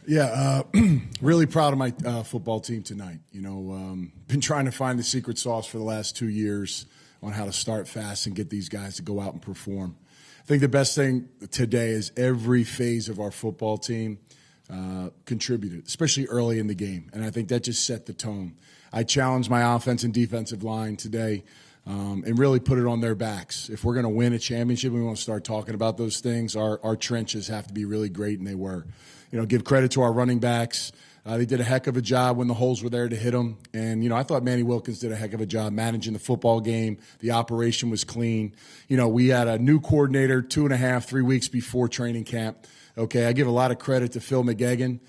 Yeah, really proud of my football team tonight. Been trying to find the secret sauce for the last 2 years on how to start fast and get these guys to go out and perform. I think the best thing today is every phase of our football team contributed, especially early in the game, and I think that just set the tone. I challenged my offense and defensive line today and really put it on their backs. If we're going to win a championship, we want to start talking about those things. Our trenches have to be really great, and they were. Give credit to our running backs. They did a heck of a job when the holes were there to hit them. And, I thought Manny Wilkins did a heck of a job managing the football game. The operation was clean. We had a new coordinator 2.5, 3 weeks before training camp. Okay, I give a lot of credit to Phil McGegan.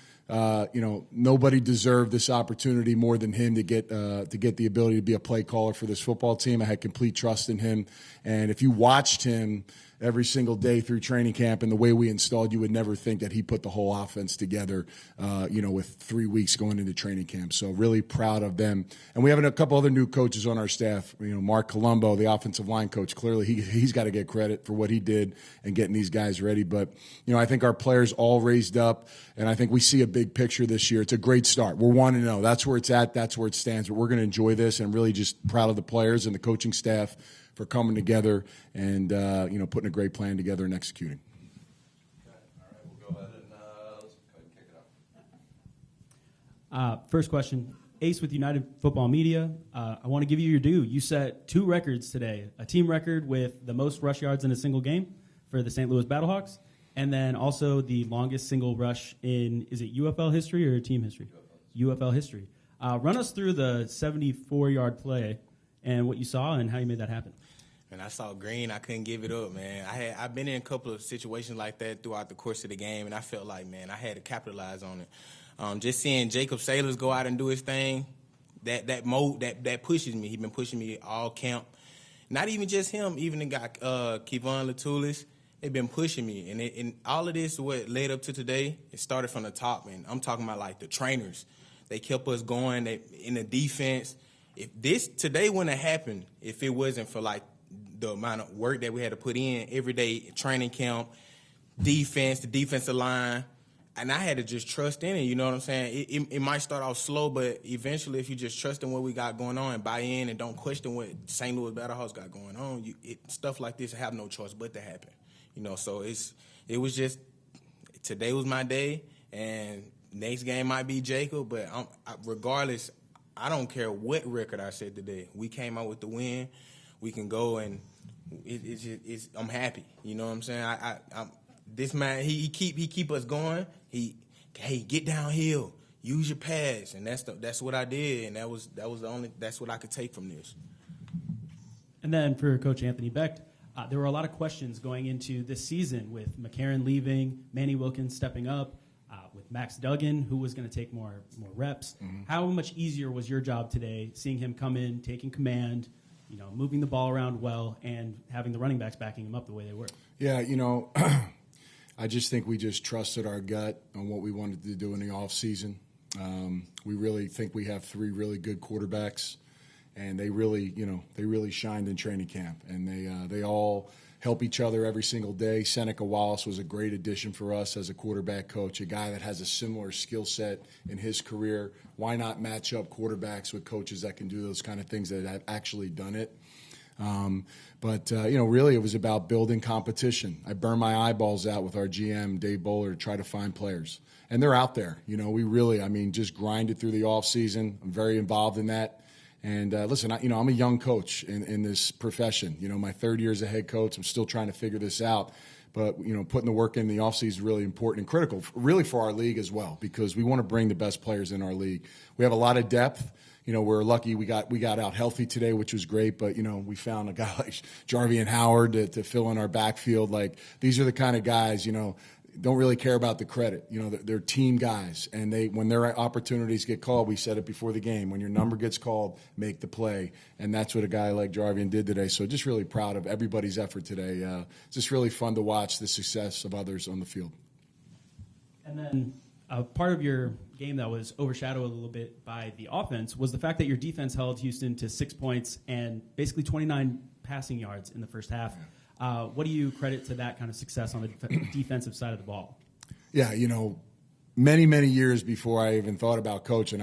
Nobody deserved this opportunity more than him to get the ability to be a play caller for this football team. I had complete trust in him. And if you watched him every single day through training camp and the way we installed, you would never think that he put the whole offense together, with 3 weeks going into training camp. So really proud of them. And we have a couple other new coaches on our staff. Mark Colombo, the offensive line coach, clearly he's got to get credit for what he did and getting these guys ready. But, I think our players all raised up, and I think we see a big picture this year. It's a great start. We're 1-0. That's where it's at. That's where it stands. But we're going to enjoy this, and really just proud of the players and the coaching staff for coming together and, putting a great plan together and executing. Okay. All right, we'll go ahead and let's go ahead and kick it off. First question, Ace with United Football Media. I want to give you your due. You set 2 records today, a team record with the most rush yards in a single game for the St. Louis Battlehawks, and then also the longest single rush in, is it UFL history or team history? UFL history. Run us through the 74-yard play and what you saw and how you made that happen. And I saw green. I couldn't give it up, man. I've been in a couple of situations like that throughout the course of the game, and I felt like, man, I had to capitalize on it. Just seeing Jacob Sailors go out and do his thing, that pushes me. He's been pushing me all camp. Not even just him, even the guy Kevon Latulis. They've been pushing me, and all of this, what led up to today, it started from the top, and I'm talking about like the trainers. They kept us going in the defense. If this today wouldn't have happened, if it wasn't for like the amount of work that we had to put in every day, training camp, defense, the defensive line, and I had to just trust in it. You know what I'm saying? It might start off slow, but eventually, if you just trust in what we got going on and buy in and don't question what St. Louis Battlehawks got going on, stuff like this have no choice but to happen. So it was just today was my day, and next game might be Jacob, but regardless, I don't care what record I set today. We came out with the win. We can go, and I'm happy. You know what I'm saying? This man, he keep us going. Hey, get downhill, use your pads, and that's what I did, and that's what I could take from this. And then for Coach Anthony Becht, there were a lot of questions going into this season with McCarron leaving, Manny Wilkins stepping up, with Max Duggan, who was going to take more reps. Mm-hmm. How much easier was your job today, seeing him come in, taking command, moving the ball around well, and having the running backs backing him up the way they were? Yeah, I just think we just trusted our gut on what we wanted to do in the offseason. We really think we have 3 really good quarterbacks, and they really shined in training camp, and they all help each other every single day. Seneca Wallace was a great addition for us as a quarterback coach, a guy that has a similar skill set in his career. Why not match up quarterbacks with coaches that can do those kind of things that have actually done it? But really it was about building competition. I burned my eyeballs out with our GM, Dave Bowler, to try to find players. And they're out there. We really, just grinded through the offseason. I'm very involved in that. And listen, I'm a young coach in this profession. My 3rd year as a head coach. I'm still trying to figure this out. But, putting the work in the offseason is really important and critical, really for our league as well, because we want to bring the best players in our league. We have a lot of depth. We're lucky we got out healthy today, which was great. But, we found a guy like Jarvian Howard to fill in our backfield. Like, these are the kind of guys, don't really care about the credit. They're team guys, and when their opportunities get called, we said it before the game, when your number gets called, make the play. And that's what a guy like Jarvian did today. So just really proud of everybody's effort today. It's just really fun to watch the success of others on the field. And then part of your game that was overshadowed a little bit by the offense was the fact that your defense held Houston to 6 points and basically 29 passing yards in the first half. What do you credit to that kind of success on the defensive side of the ball? Yeah, many, many years before I even thought about coaching,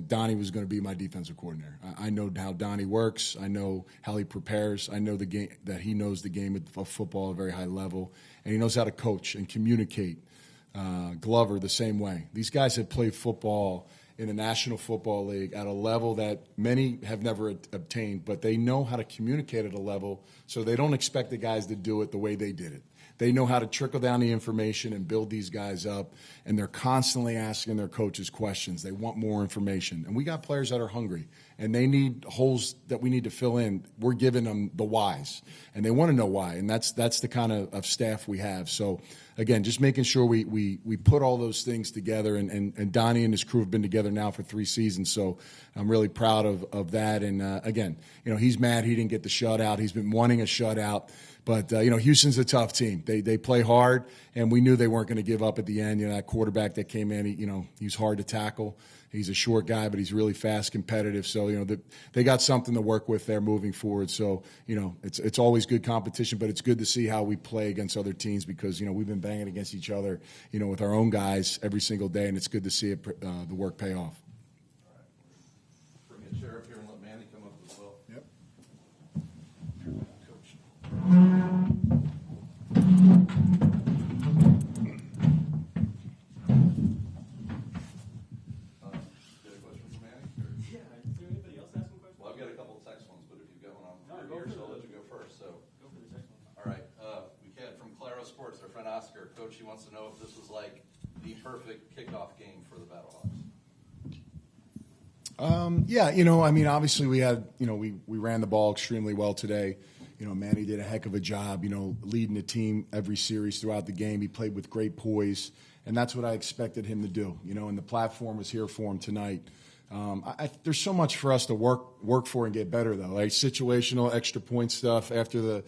Donnie was going to be my defensive coordinator. I know how Donnie works. I know how he prepares. I know the game, that he knows the game of football at a very high level, and he knows how to coach and communicate. Glover, the same way. These guys have played football in the National Football League at a level that many have never obtained, but they know how to communicate at a level so they don't expect the guys to do it the way they did it. They know how to trickle down the information and build these guys up, and they're constantly asking their coaches questions. They want more information. And we got players that are hungry, and they need holes that we need to fill in. We're giving them the whys, and they want to know why, and that's the kind of staff we have. So, again, just making sure we put all those things together, and Donnie and his crew have been together now for 3 seasons, so I'm really proud of that. And, again, he's mad he didn't get the shutout. He's been wanting a shutout. But, Houston's a tough team. They play hard, and we knew they weren't going to give up at the end. That quarterback that came in, he's hard to tackle. He's a short guy, but he's really fast, competitive. So, they got something to work with there moving forward. So, it's always good competition, but it's good to see how we play against other teams because, we've been banging against each other, with our own guys every single day, and it's good to see the work pay off. All right. Bring a chair up here and let Manny come up as well. Yep. Got a question for Manny? Yeah, is there anybody else asking questions? Well, I've got a couple of text ones, but if you've got one No, on go your for ear, so I'll the- let you go first. So, Go for the text one. all right. We had from Claro Sports, our friend Oscar. Coach, he wants to know if this was like the perfect kickoff game for the Battlehawks. Yeah, obviously we had, we ran the ball extremely well today. Manny did a heck of a job, leading the team every series throughout the game. He played with great poise, and that's what I expected him to do, and the platform was here for him tonight. There's so much for us to work for and get better, though. Like situational, extra point stuff after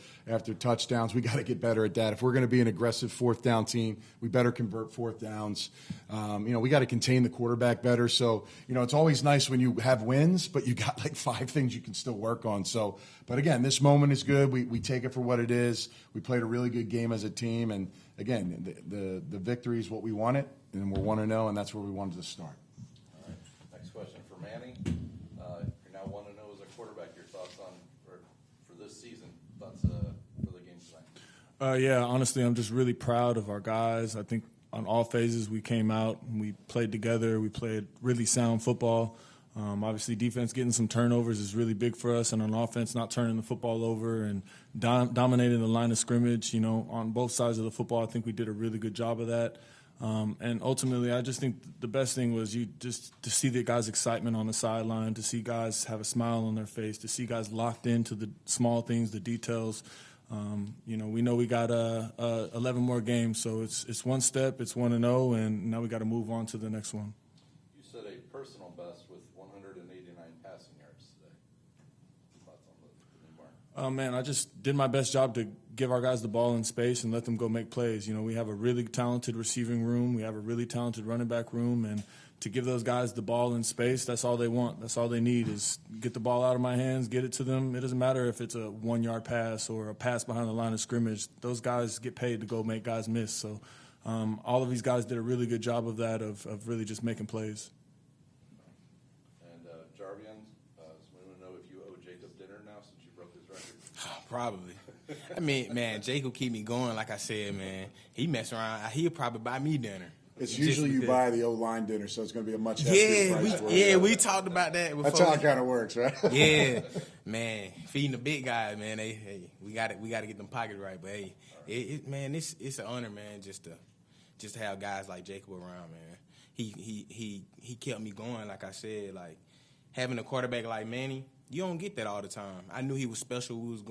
touchdowns, we got to get better at that. If we're going to be an aggressive fourth down team, we better convert fourth downs. We got to contain the quarterback better. So, it's always nice when you have wins, but you got like 5 things you can still work on. So, but again, this moment is good. We take it for what it is. We played a really good game as a team, and again, the victory is what we wanted, and we're 1-0, and that's where we wanted to start. Next question for Manny. You're now 1-0 as a quarterback. Your thoughts on for this season? Thoughts for the game tonight? Yeah, honestly, I'm just really proud of our guys. I think on all phases we came out and we played together. We played really sound football. Obviously, defense getting some turnovers is really big for us, and on offense, not turning the football over and dominating the line of scrimmage. On both sides of the football, I think we did a really good job of that. And ultimately, I just think the best thing was to see the guys' excitement on the sideline, to see guys have a smile on their face, to see guys locked into the small things, the details. We know we got 11 more games, so it's one step, it's 1-0, and now we got to move on to the next one. You set a personal best with 189 passing yards today. Thoughts on the new mark? I just did my best job to give our guys the ball in space and let them go make plays. We have a really talented receiving room. We have a really talented running back room. And to give those guys the ball in space, that's all they want. That's all they need is get the ball out of my hands, get it to them. It doesn't matter if it's a 1-yard pass or a pass behind the line of scrimmage. Those guys get paid to go make guys miss. So all of these guys did a really good job of that, of really just making plays. And Jarvian, we want to know if you owe Jacob dinner now since you broke his record. Probably. I mean, man, Jacob keep me going. Like I said, man, he mess around. He'll probably buy me dinner. It's Just usually you because- buy the O-line dinner, so it's going to be a much heavier price for you. we talked about that before. That's how it kind of works, right? Yeah, man, feeding the big guys, man. We got to get them pockets right. But hey, it's an honor, man, just to have guys like Jacob around, man. He kept me going. Like I said, like having a quarterback like Manny, you don't get that all the time. I knew he was special. We was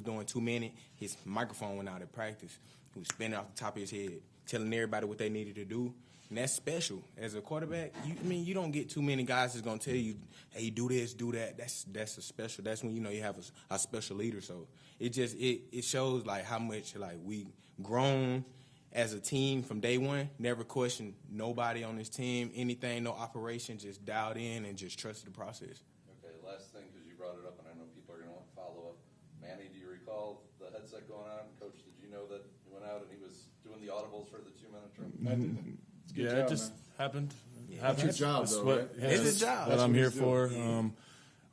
doing 2 minutes. His microphone went out at practice. He was spinning off the top of his head, telling everybody what they needed to do. And that's special. As a quarterback, you don't get too many guys that's going to tell you, hey, do this, do that. That's a special. That's when you have a special leader. So it shows like how much like we grown as a team from day one. Never questioned nobody on this team, anything, no operation, just dialed in and just trusted the process. Okay, last thing, because you brought it up, and I know people are going to want to follow up. Manny, do you recall the headset going on? Coach, did you know that he went out and he was doing the audibles for the 2-minute drill? It's a good Yeah, job, just man. happened. That's your job, That's though, what, right? yeah, It's that's a job. What That's I'm what here he's doing. for.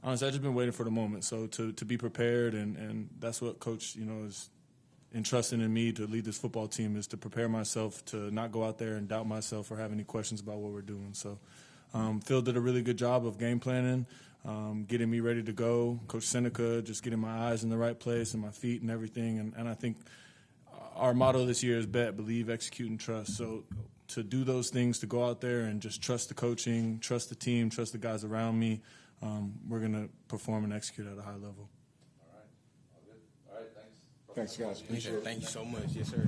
Honestly, I've just been waiting for the moment. So to be prepared, and that's what Coach, is entrusting in me to lead this football team, is to prepare myself to not go out there and doubt myself or have any questions about what we're doing. So Phil did a really good job of game planning, getting me ready to go. Coach Seneca just getting my eyes in the right place and my feet and everything. And I think our motto this year is bet, believe, execute, and trust. So to do those things, to go out there and just trust the coaching, trust the team, trust the guys around me, we're going to perform and execute at a high level. All right. All good. All right, thanks. Thanks, guys. Appreciate it. Thank you so much. Yes, sir.